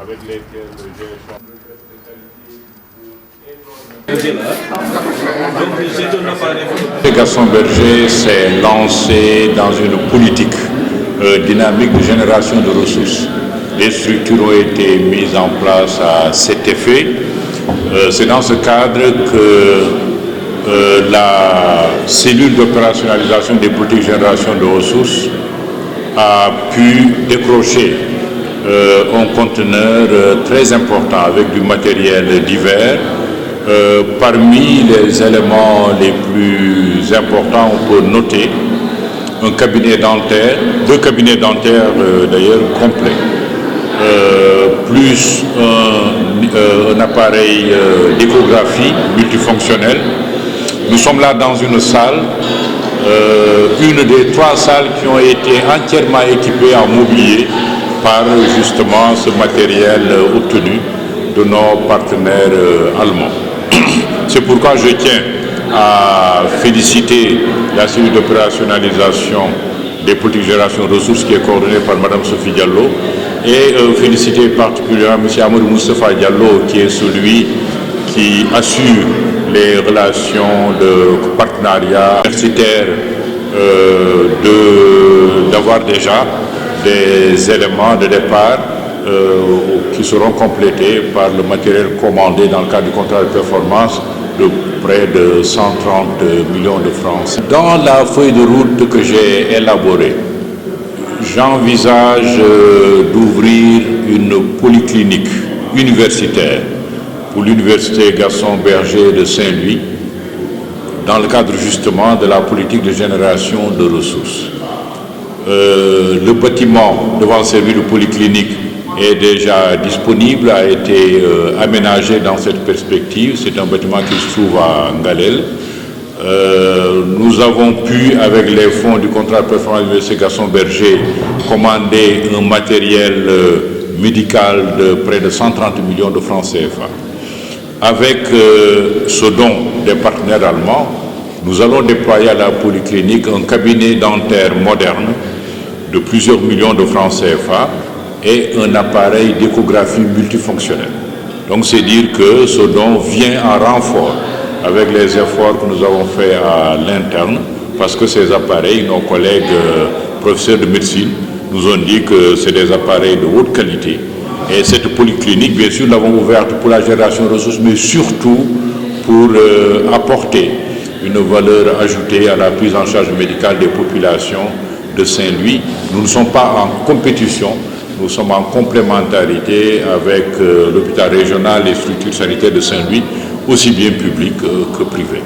avec lesquels j'ai Gaston Berger s'est lancé dans une politique dynamique de génération de ressources. Les structures ont été mises en place à cet effet. C'est dans ce cadre que la cellule d'opérationnalisation des politiques de génération de ressources a pu décrocher un conteneur très important avec du matériel divers. Parmi les éléments les plus importants, on peut noter un cabinet dentaire, 2 cabinets dentaires d'ailleurs complets, plus un appareil d'échographie multifonctionnel. Nous sommes là dans une salle, une des 3 salles qui ont été entièrement équipées en mobilier par justement ce matériel obtenu de nos partenaires allemands. C'est pourquoi je tiens à féliciter la cellule d'opérationnalisation des politiques de génération de ressources qui est coordonnée par Mme Sophie Diallo et féliciter particulièrement M. Amadou Moustapha Diallo qui est celui qui assure les relations de partenariat universitaire, d'avoir déjà des éléments de départ qui seront complétés par le matériel commandé dans le cadre du contrat de performance de près de 130 millions de francs. Dans la feuille de route que j'ai élaborée, j'envisage d'ouvrir une polyclinique universitaire pour l'université Gaston Berger de Saint-Louis dans le cadre justement de la politique de génération de ressources. Le bâtiment devant servir de polyclinique est déjà disponible, a été aménagé dans cette perspective. C'est un bâtiment qui se trouve à Ngalel. Nous avons pu, avec les fonds du contrat de performance de l'université Gaston Berger, commander un matériel médical de près de 130 millions de francs CFA. Avec ce don des partenaires allemands, nous allons déployer à la polyclinique un cabinet dentaire moderne de plusieurs millions de francs CFA et un appareil d'échographie multifonctionnel. Donc c'est dire que ce don vient en renfort avec les efforts que nous avons faits à l'interne, parce que ces appareils, nos collègues professeurs de médecine nous ont dit que c'est des appareils de haute qualité. Et cette polyclinique, bien sûr, nous l'avons ouverte pour la génération de ressources, mais surtout pour apporter une valeur ajoutée à la prise en charge médicale des populations de Saint-Louis. Nous ne sommes pas en compétition, nous sommes en complémentarité avec l'hôpital régional et les structures sanitaires de Saint-Louis, aussi bien publiques que privées.